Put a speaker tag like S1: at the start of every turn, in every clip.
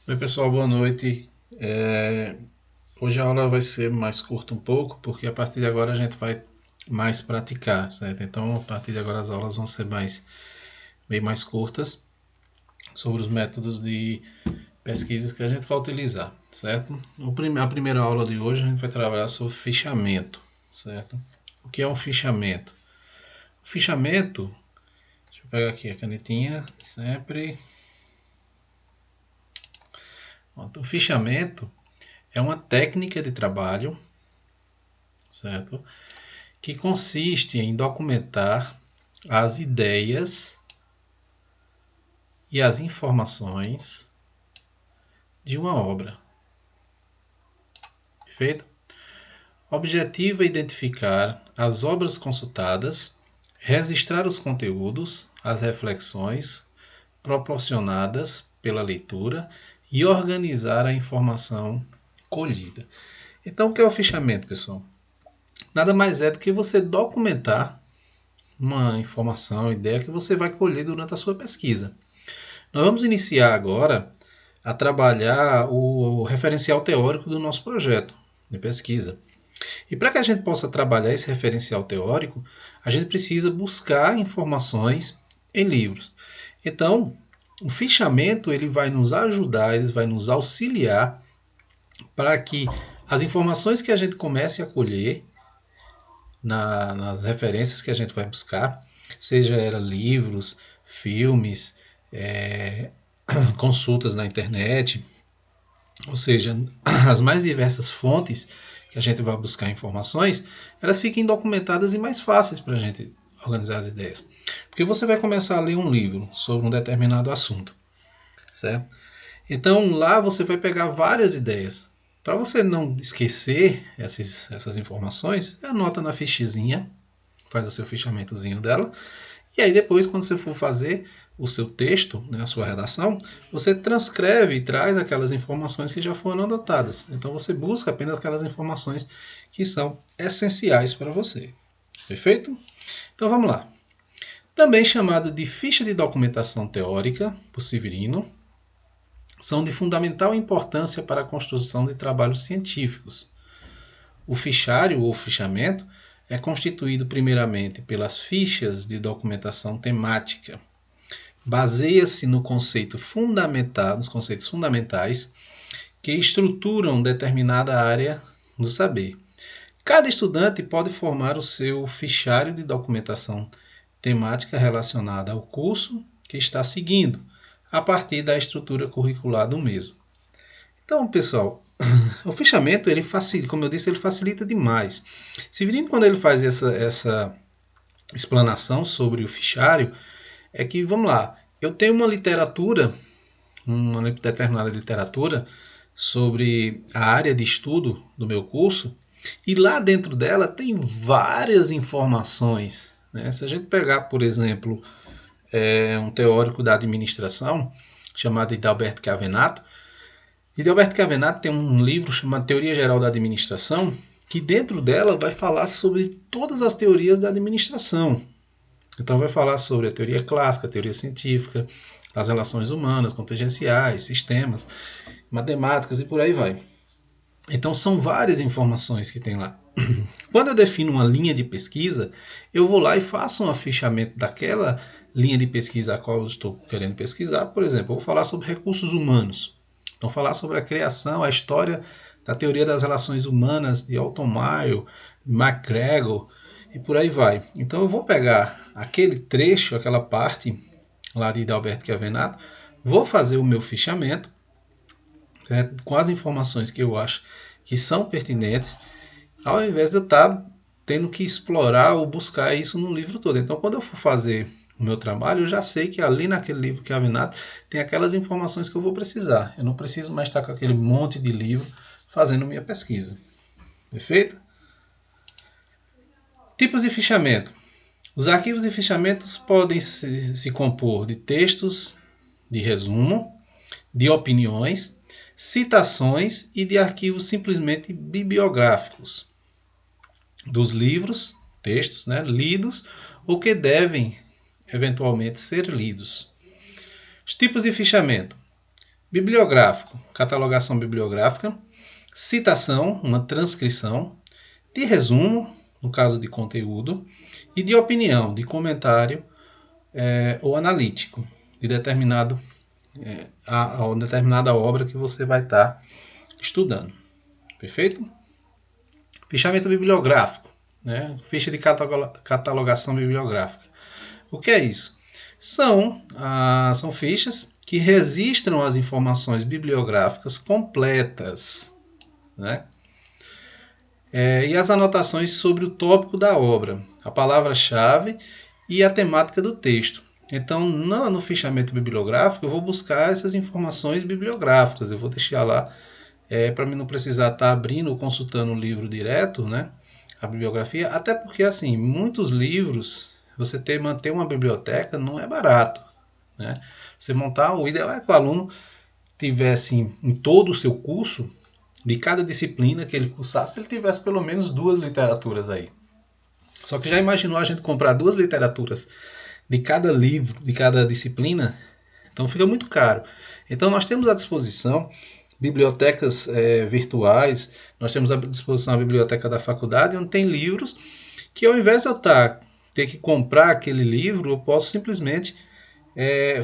S1: Oi pessoal, boa noite. Hoje a aula vai ser mais curta um pouco, porque a partir de agora a gente vai mais praticar, certo? Então a partir de agora as aulas vão ser bem mais curtas sobre os métodos de pesquisas que a gente vai utilizar, certo? A primeira aula de hoje a gente vai trabalhar sobre fichamento, certo? O que é um fichamento? O fichamento, deixa eu pegar aqui a canetinha, sempre. O fichamento é uma técnica de trabalho, certo? Que consiste em documentar as ideias e as informações de uma obra. Perfeito? O objetivo é identificar as obras consultadas, registrar os conteúdos, as reflexões proporcionadas pela leitura e organizar a informação colhida. Então, o que é o fichamento, pessoal? Nada mais é do que você documentar uma informação, ideia que você vai colher durante a sua pesquisa. Nós vamos iniciar agora a trabalhar o referencial teórico do nosso projeto de pesquisa. E para que a gente possa trabalhar esse referencial teórico, a gente precisa buscar informações em livros. Então, o fichamento ele vai nos ajudar, ele vai nos auxiliar para que as informações que a gente comece a colher nas referências que a gente vai buscar, seja livros, filmes, consultas na internet, ou seja, as mais diversas fontes que a gente vai buscar informações, elas fiquem documentadas e mais fáceis para a gente organizar as ideias. Porque você vai começar a ler um livro sobre um determinado assunto, certo? Então lá você vai pegar várias ideias. Para você não esquecer essas informações, anota na fichezinha, faz o seu fichamentozinho dela, e aí depois, quando você for fazer o seu texto, né, a sua redação, você transcreve e traz aquelas informações que já foram anotadas. Então você busca apenas aquelas informações que são essenciais para você. Perfeito? Então vamos lá. Também chamado de ficha de documentação teórica, por Severino, são de fundamental importância para a construção de trabalhos científicos. O fichário ou fichamento é constituído primeiramente pelas fichas de documentação temática. Baseia-se nos conceitos fundamentais que estruturam determinada área do saber. Cada estudante pode formar o seu fichário de documentação temática relacionada ao curso que está seguindo, a partir da estrutura curricular do mesmo. Então, pessoal, o fichamento, ele facilita, como eu disse, ele facilita demais. Severino, quando ele faz essa explanação sobre o fichário, é que, vamos lá, eu tenho uma determinada literatura sobre a área de estudo do meu curso, e lá dentro dela tem várias informações. Né? Se a gente pegar, por exemplo, um teórico da administração, chamado Adalberto Cavenato, Adalberto Cavenato tem um livro chamado Teoria Geral da Administração, que dentro dela vai falar sobre todas as teorias da administração. Então vai falar sobre a teoria clássica, a teoria científica, as relações humanas, contingenciais, sistemas, matemáticas e por aí vai. Então são várias informações que tem lá. Quando eu defino uma linha de pesquisa, eu vou lá e faço um afichamento daquela linha de pesquisa a qual eu estou querendo pesquisar. Por exemplo, eu vou falar sobre recursos humanos. Então falar sobre a criação, a história da teoria das relações humanas de Alton Mayo, de MacGregor e por aí vai. Então eu vou pegar aquele trecho, aquela parte lá de Adalberto Cavenato, vou fazer o meu fichamento, né, com as informações que eu acho que são pertinentes, ao invés de eu estar tendo que explorar ou buscar isso no livro todo. Então, quando eu for fazer o meu trabalho, eu já sei que ali naquele livro Cavenato tem aquelas informações que eu vou precisar. Eu não preciso mais estar com aquele monte de livro fazendo minha pesquisa. Perfeito? Tipos de fichamento. Os arquivos de fichamentos podem se compor de textos de resumo, de opiniões, citações e de arquivos simplesmente bibliográficos dos livros, textos, né, lidos ou que devem eventualmente ser lidos. Os tipos de fichamento. Bibliográfico, catalogação bibliográfica. Citação, uma transcrição. De resumo, no caso de conteúdo. E de opinião, de comentário ou analítico de determinada obra que você vai estar estudando. Perfeito? Fichamento bibliográfico, né? Ficha de catalogação bibliográfica. O que é isso? São fichas que registram as informações bibliográficas completas, né? E as anotações sobre o tópico da obra, a palavra-chave e a temática do texto. Então, no fichamento bibliográfico, eu vou buscar essas informações bibliográficas. Eu vou deixar lá para mim não precisar estar abrindo ou consultando o livro direto, né? A bibliografia. Até porque, assim, muitos livros, manter uma biblioteca não é barato, né? Você montar, o ideal é que o aluno tivesse em todo o seu curso, de cada disciplina que ele cursasse, ele tivesse pelo menos 2 literaturas aí. Só que já imaginou a gente comprar 2 literaturas de cada livro, de cada disciplina? Então fica muito caro. Então nós temos à disposição bibliotecas virtuais, nós temos à disposição a biblioteca da faculdade, onde tem livros que ao invés de eu ter que comprar aquele livro, eu posso simplesmente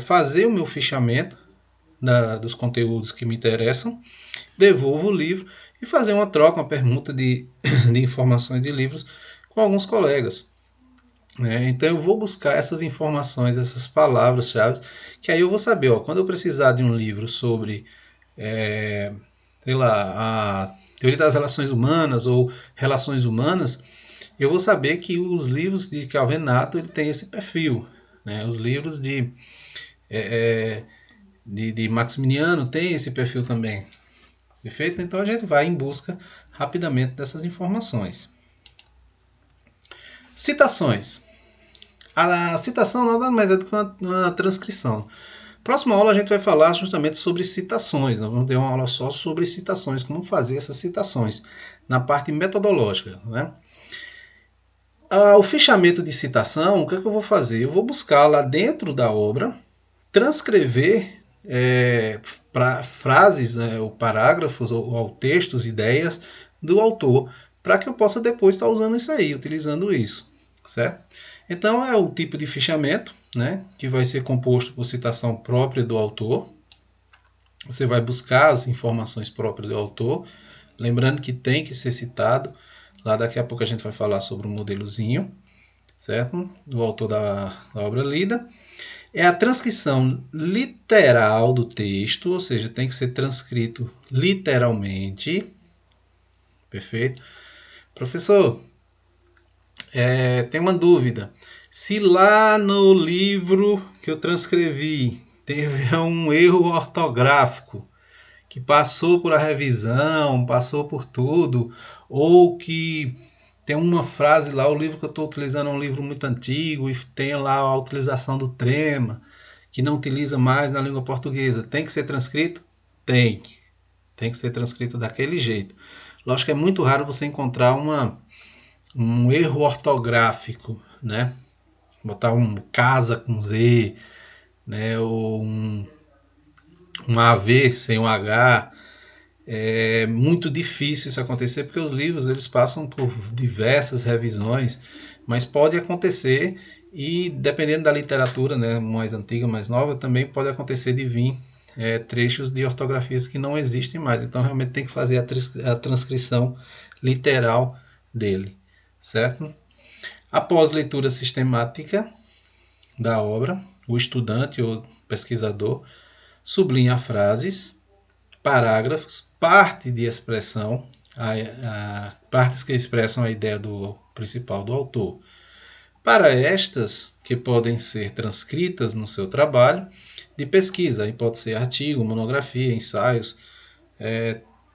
S1: fazer o meu fichamento dos conteúdos que me interessam, devolvo o livro e fazer uma troca, uma permuta de informações de livros com alguns colegas. Então eu vou buscar essas informações, essas palavras-chave, que aí eu vou saber, quando eu precisar de um livro sobre, sei lá, a teoria das relações humanas ou relações humanas, eu vou saber que os livros de Calvenato ele tem esse perfil. Né? Os livros de Maximiano tem esse perfil também. Perfeito? Então a gente vai em busca rapidamente dessas informações. Citações. A citação nada mais é do que uma transcrição. Próxima aula a gente vai falar justamente sobre citações. Nós vamos ter uma aula só sobre citações, como fazer essas citações, na parte metodológica. Né? O fichamento de citação, o que é que eu vou fazer? Eu vou buscar lá dentro da obra, transcrever frases, ou parágrafos, ou textos, ideias do autor, para que eu possa depois estar usando isso aí, utilizando isso, certo? Então é o tipo de fichamento, né, que vai ser composto por citação própria do autor. Você vai buscar as informações próprias do autor, lembrando que tem que ser citado. Lá daqui a pouco a gente vai falar sobre o modelozinho, certo? Do autor da obra lida. É a transcrição literal do texto, ou seja, tem que ser transcrito literalmente. Perfeito? Professor, tem uma dúvida. Se lá no livro que eu transcrevi teve um erro ortográfico, que passou por a revisão, passou por tudo, ou que tem uma frase lá, o livro que eu estou utilizando é um livro muito antigo e tem lá a utilização do trema, que não utiliza mais na língua portuguesa. Tem que ser transcrito? Tem. Tem que ser transcrito daquele jeito. Lógico que é muito raro você encontrar um erro ortográfico, né? Botar um casa com Z, né? Ou um AV sem um H. É muito difícil isso acontecer porque os livros eles passam por diversas revisões, mas pode acontecer e dependendo da literatura, né, mais antiga, mais nova, também pode acontecer de vir trechos de ortografias que não existem mais. Então realmente tem que fazer a transcrição literal dele, certo? Após leitura sistemática da obra, o estudante ou pesquisador sublinha frases, parágrafos, parte de expressão, partes que expressam a ideia principal do autor. Para estas, que podem ser transcritas no seu trabalho de pesquisa, aí pode ser artigo, monografia, ensaios,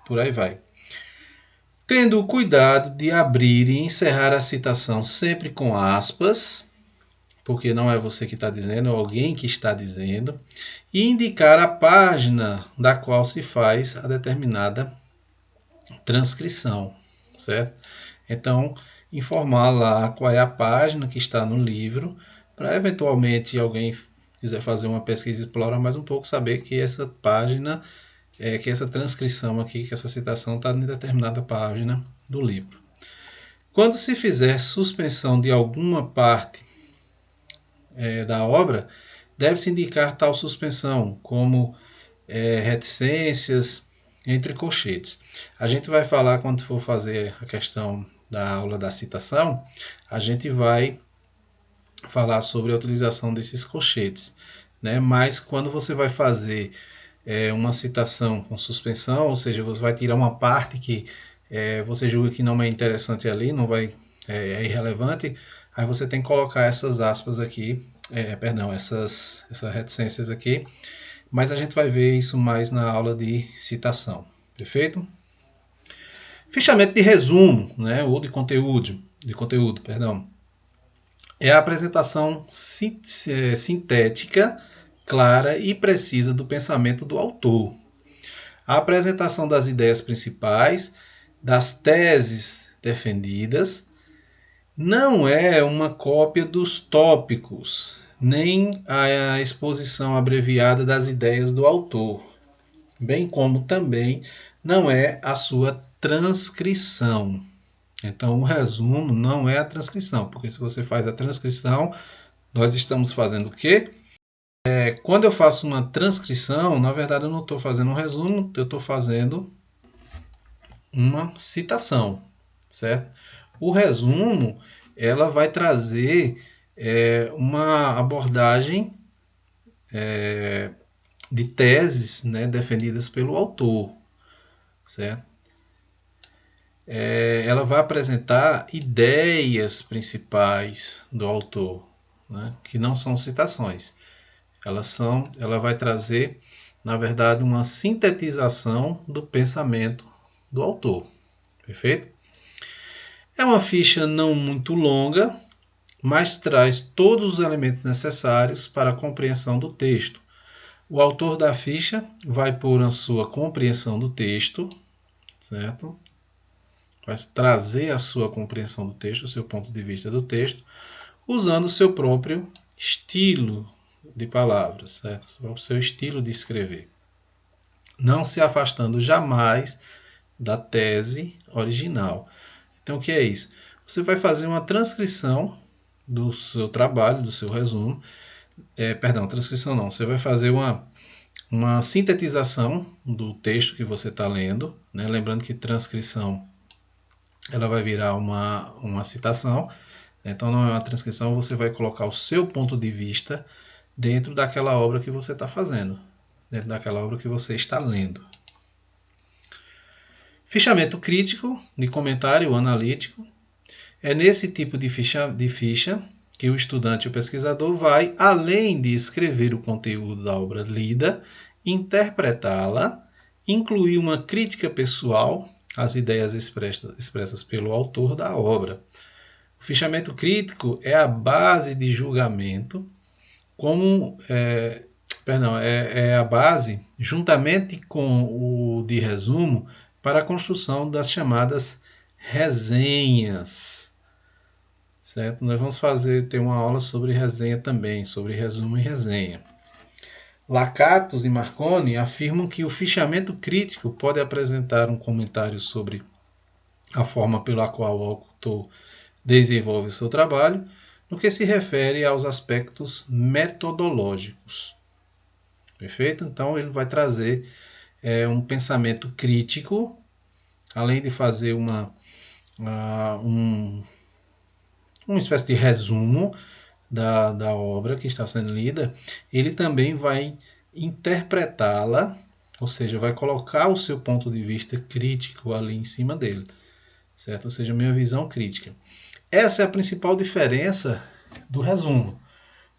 S1: por aí vai. Tendo o cuidado de abrir e encerrar a citação sempre com aspas, porque não é você que está dizendo, é alguém que está dizendo, e indicar a página da qual se faz a determinada transcrição, certo? Então, informar lá qual é a página que está no livro, para eventualmente alguém quiser fazer uma pesquisa e explorar mais um pouco, saber que essa página, que essa transcrição aqui, que essa citação está em determinada página do livro. Quando se fizer suspensão de alguma parte da obra, deve-se indicar tal suspensão, como reticências, entre colchetes. A gente vai falar, quando for fazer a questão da aula da citação, a gente vai falar sobre a utilização desses colchetes, né? Mas quando você vai fazer uma citação com suspensão, ou seja, você vai tirar uma parte que você julga que não é interessante ali, não vai, é irrelevante, aí você tem que colocar essas aspas aqui, essas reticências aqui, mas a gente vai ver isso mais na aula de citação, perfeito? Fichamento de resumo, né, ou de conteúdo, perdão. É a apresentação sintética, clara e precisa do pensamento do autor. A apresentação das ideias principais, das teses defendidas, não é uma cópia dos tópicos, nem a exposição abreviada das ideias do autor, bem como também não é a sua transcrição. Então, o resumo não é a transcrição, porque se você faz a transcrição, nós estamos fazendo o quê? Quando eu faço uma transcrição, na verdade eu não estou fazendo um resumo, eu estou fazendo uma citação, certo? O resumo, ela vai trazer uma abordagem de teses, né, defendidas pelo autor, certo? Ela vai apresentar ideias principais do autor, né, que não são citações. Ela vai trazer, na verdade, uma sintetização do pensamento do autor. Perfeito? É uma ficha não muito longa, mas traz todos os elementos necessários para a compreensão do texto. O autor da ficha vai pôr a sua compreensão do texto, certo? Vai trazer a sua compreensão do texto, o seu ponto de vista do texto, usando o seu próprio estilo de palavras, certo? O seu estilo de escrever. Não se afastando jamais da tese original. Então, o que é isso? Você vai fazer uma transcrição do seu trabalho, do seu resumo. Transcrição não. Você vai fazer uma sintetização do texto que você está lendo, né? Lembrando que transcrição ela vai virar uma citação. Então, não é uma transcrição, você vai colocar o seu ponto de vista dentro daquela obra que você está fazendo, dentro daquela obra que você está lendo. Fichamento crítico, de comentário analítico. É nesse tipo de ficha que o estudante ou pesquisador vai, além de escrever o conteúdo da obra lida, interpretá-la, incluir uma crítica pessoal às ideias expressas pelo autor da obra. O fichamento crítico é a base de julgamento, é a base, juntamente com o de resumo, para a construção das chamadas resenhas. Certo? Nós vamos ter uma aula sobre resenha também, sobre resumo e resenha. Lakatos e Marconi afirmam que o fichamento crítico pode apresentar um comentário sobre a forma pela qual o autor desenvolve o seu trabalho, no que se refere aos aspectos metodológicos. Perfeito? Então, ele vai trazer um pensamento crítico, além de fazer uma espécie de resumo da obra que está sendo lida, ele também vai interpretá-la, ou seja, vai colocar o seu ponto de vista crítico ali em cima dele, certo? Ou seja, minha visão crítica. Essa é a principal diferença do resumo.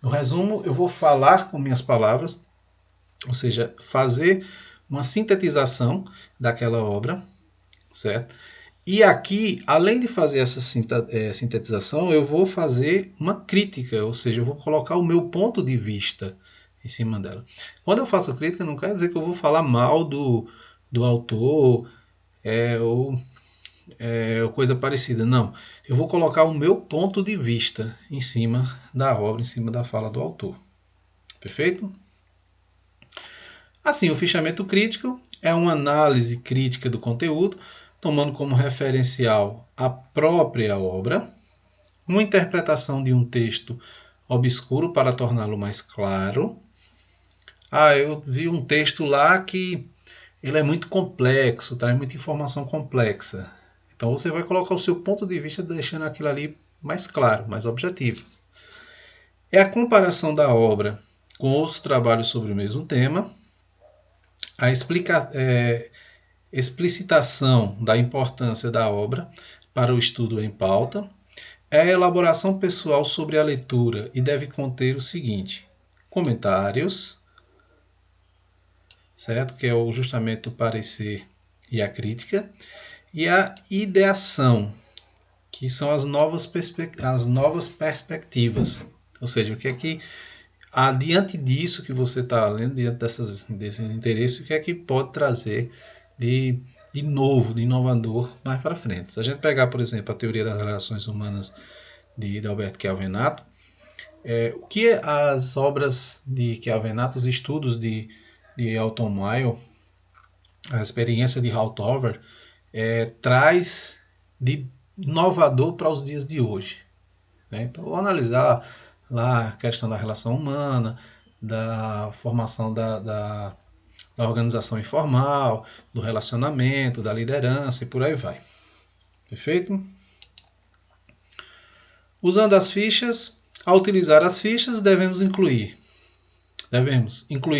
S1: No resumo, eu vou falar com minhas palavras, ou seja, fazer uma sintetização daquela obra, certo? E aqui, além de fazer essa sintetização, eu vou fazer uma crítica, ou seja, eu vou colocar o meu ponto de vista em cima dela. Quando eu faço crítica, não quer dizer que eu vou falar mal do autor ou coisa parecida. Não, eu vou colocar o meu ponto de vista em cima da obra, em cima da fala do autor. Perfeito? Assim, o fichamento crítico é uma análise crítica do conteúdo, tomando como referencial a própria obra, uma interpretação de um texto obscuro para torná-lo mais claro. Eu vi um texto lá que ele é muito complexo, traz muita informação complexa. Então você vai colocar o seu ponto de vista deixando aquilo ali mais claro, mais objetivo. É a comparação da obra com outros trabalhos sobre o mesmo tema, a explicitação da importância da obra para o estudo em pauta, é a elaboração pessoal sobre a leitura e deve conter o seguinte: comentários, certo? Que é justamente o parecer e a crítica, e a ideação, que são as novas perspectivas. Ou seja, o que é que, diante disso que você está lendo, diante desses interesses, o que é que pode trazer de novo, de inovador mais para frente. Se a gente pegar, por exemplo, a teoria das relações humanas de Alberto Chiavenato, o que as obras de Chiavenato, os estudos de Alton Moyle, a experiência de Haltover, traz de inovador para os dias de hoje. Né? Então, vou analisar lá a questão da relação humana, da formação da organização informal, do relacionamento, da liderança e por aí vai. Perfeito? Usando as fichas, ao utilizar as fichas, devemos incluir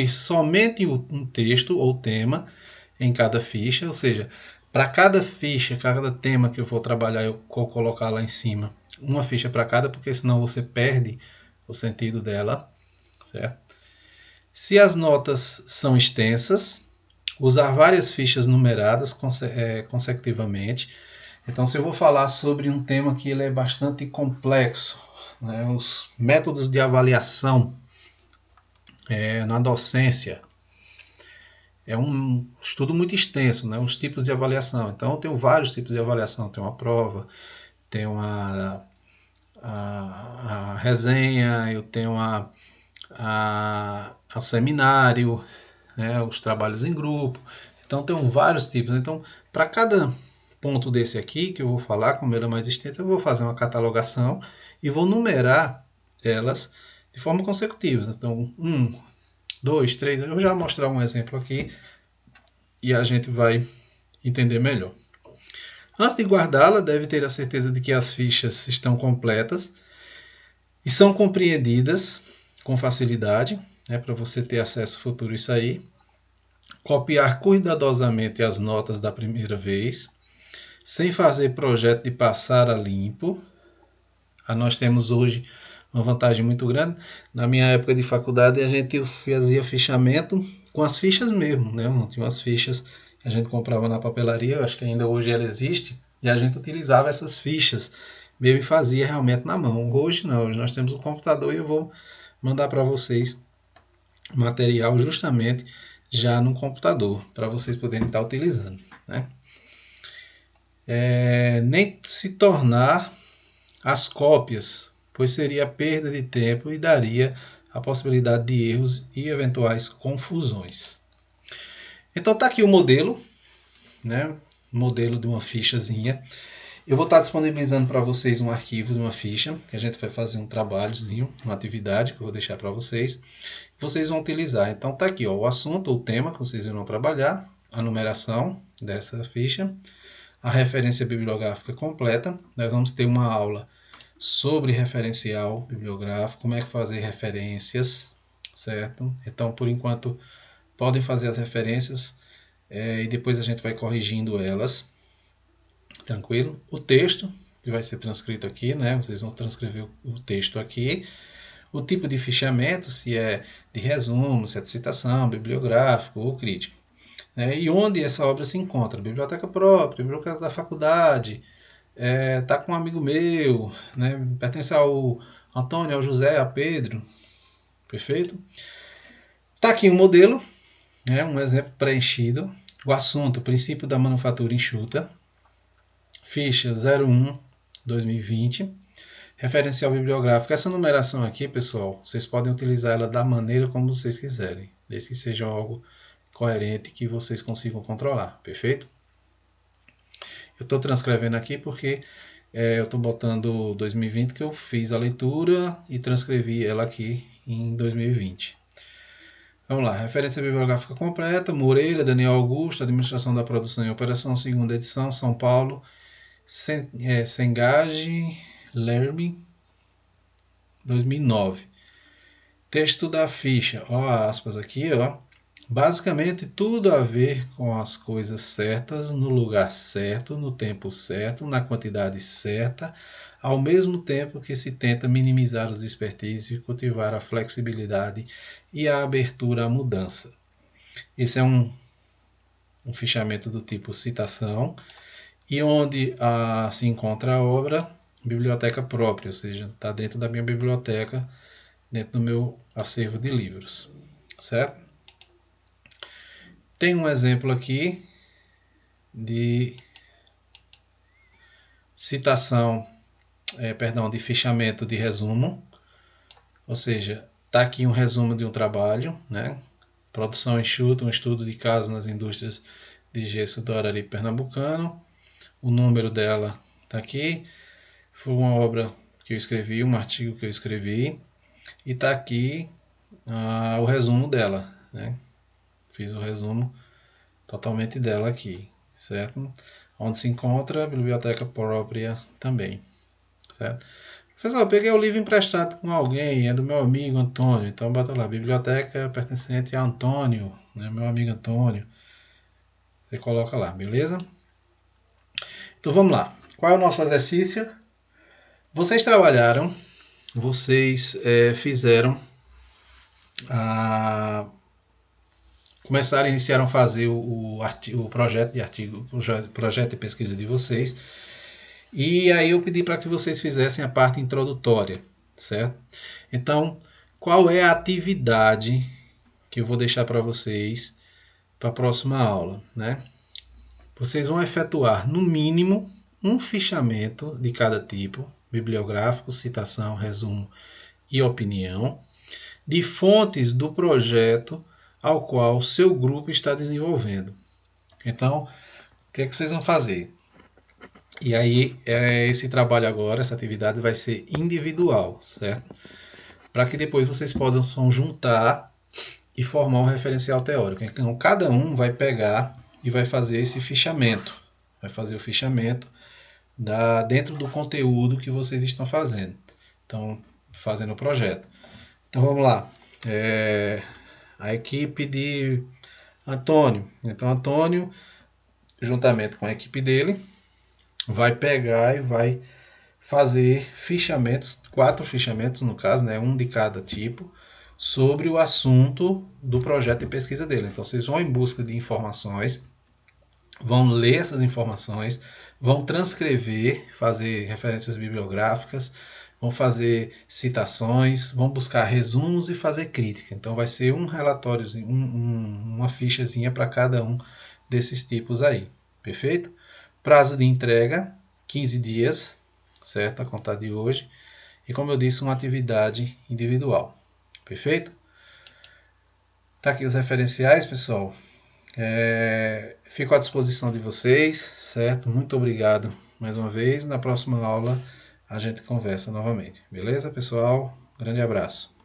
S1: somente um texto ou tema em cada ficha, ou seja, para cada ficha, cada tema que eu vou trabalhar, eu vou colocar lá em cima uma ficha para cada, porque senão você perde o sentido dela. Certo? Se as notas são extensas, usar várias fichas numeradas consecutivamente. Então, se eu vou falar sobre um tema que ele é bastante complexo, né, os métodos de avaliação na docência, é um estudo muito extenso, né, os tipos de avaliação. Então, eu tenho vários tipos de avaliação. Tem uma prova, tem a resenha, eu tenho a seminário, né, os trabalhos em grupo. Então, tem vários tipos. Então, para cada ponto desse aqui que eu vou falar, como ele é mais extenso, eu vou fazer uma catalogação e vou numerar elas de forma consecutiva. Então, 1, 2, 3, eu já vou mostrar um exemplo aqui e a gente vai entender melhor. Antes de guardá-la, deve ter a certeza de que as fichas estão completas e são compreendidas com facilidade, né, para você ter acesso futuro a isso aí. Copiar cuidadosamente as notas da primeira vez, sem fazer projeto de passar a limpo. Nós temos hoje uma vantagem muito grande. Na minha época de faculdade, a gente fazia fichamento com as fichas mesmo, né? Tinha umas fichas que a gente comprava na papelaria, eu acho que ainda hoje ela existe, e a gente utilizava essas fichas mesmo e fazia realmente na mão. Hoje não, hoje nós temos um computador e eu vou mandar para vocês material justamente já no computador, para vocês poderem estar utilizando. Né? Nem se tornar as cópias, pois seria perda de tempo e daria a possibilidade de erros e eventuais confusões. Então está aqui o modelo, né? Modelo de uma fichazinha. Eu vou estar disponibilizando para vocês um arquivo de uma ficha, que a gente vai fazer um trabalhozinho, uma atividade que eu vou deixar para vocês. Vocês vão utilizar. Então está aqui o assunto, o tema que vocês irão trabalhar, a numeração dessa ficha, a referência bibliográfica completa. Nós vamos ter uma aula sobre referencial bibliográfico, como é que fazer referências, certo? Então, por enquanto, podem fazer as referências e depois a gente vai corrigindo elas. Tranquilo? O texto, que vai ser transcrito aqui, né? Vocês vão transcrever o texto aqui. O tipo de fichamento, se é de resumo, se é de citação, bibliográfico ou crítico. E onde essa obra se encontra? Biblioteca própria, biblioteca da faculdade, está com um amigo meu, né? Pertence ao Antônio, ao José, a Pedro. Perfeito? Está aqui um modelo, né? Um exemplo preenchido. O assunto, princípio da manufatura enxuta. Ficha 01-2020. Referencial bibliográfico. Essa numeração aqui, pessoal, vocês podem utilizar ela da maneira como vocês quiserem, desde que seja algo coerente que vocês consigam controlar, perfeito? Eu estou transcrevendo aqui porque eu estou botando 2020 que eu fiz a leitura e transcrevi ela aqui em 2020. Vamos lá, referência bibliográfica completa, Moreira, Daniel Augusto, Administração da Produção e Operação, segunda edição, São Paulo, Sengage, Lerme, 2009. Texto da ficha, ó, aspas aqui, ó. Basicamente tudo a ver com as coisas certas, no lugar certo, no tempo certo, na quantidade certa, ao mesmo tempo que se tenta minimizar os desperdícios e cultivar a flexibilidade e a abertura à mudança. Esse é um fichamento do tipo citação, e onde se encontra a obra, biblioteca própria, ou seja, está dentro da minha biblioteca, dentro do meu acervo de livros, certo? Tem um exemplo aqui de citação, de fichamento de resumo, ou seja, está aqui um resumo de um trabalho, né? Produção enxuta, um estudo de casos nas indústrias de gesso do Araripe pernambucano. O número dela está aqui. Foi uma obra que eu escrevi, um artigo que eu escrevi, e está aqui o resumo dela, né? Fiz o resumo totalmente dela aqui, certo? Onde se encontra a biblioteca própria também, certo? Professor, eu peguei o livro emprestado com alguém, é do meu amigo Antônio, então bota lá, biblioteca pertencente a Antônio, né, meu amigo Antônio. Você coloca lá, beleza? Então vamos lá. Qual é o nosso exercício? Vocês trabalharam, vocês fizeram iniciaram a fazer o projeto de artigo, o projeto de pesquisa de vocês, e aí eu pedi para que vocês fizessem a parte introdutória, certo? Então, qual é a atividade que eu vou deixar para vocês para a próxima aula, né? Vocês vão efetuar, no mínimo, um fichamento de cada tipo, bibliográfico, citação, resumo e opinião, de fontes do projeto ao qual o seu grupo está desenvolvendo. Então, o que é que vocês vão fazer? E aí, esse trabalho agora, essa atividade vai ser individual, certo? Para que depois vocês possam juntar e formar um referencial teórico. Então, cada um vai pegar e vai fazer esse fichamento. Vai fazer o fichamento dentro do conteúdo que vocês estão fazendo. Então, fazendo o projeto. Então, vamos lá. A equipe de Antônio. Então, Antônio, juntamente com a equipe dele, vai pegar e vai fazer fichamentos, 4 fichamentos no caso, né, um de cada tipo, sobre o assunto do projeto de pesquisa dele. Então, vocês vão em busca de informações, vão ler essas informações, vão transcrever, fazer referências bibliográficas, vão fazer citações, vão buscar resumos e fazer crítica. Então vai ser um relatório, uma fichazinha para cada um desses tipos aí. Perfeito? Prazo de entrega, 15 dias, certo? A contar de hoje. E como eu disse, uma atividade individual. Perfeito? Tá aqui os referenciais, pessoal. Fico à disposição de vocês, certo? Muito obrigado mais uma vez. Na próxima aula a gente conversa novamente. Beleza, pessoal? Grande abraço.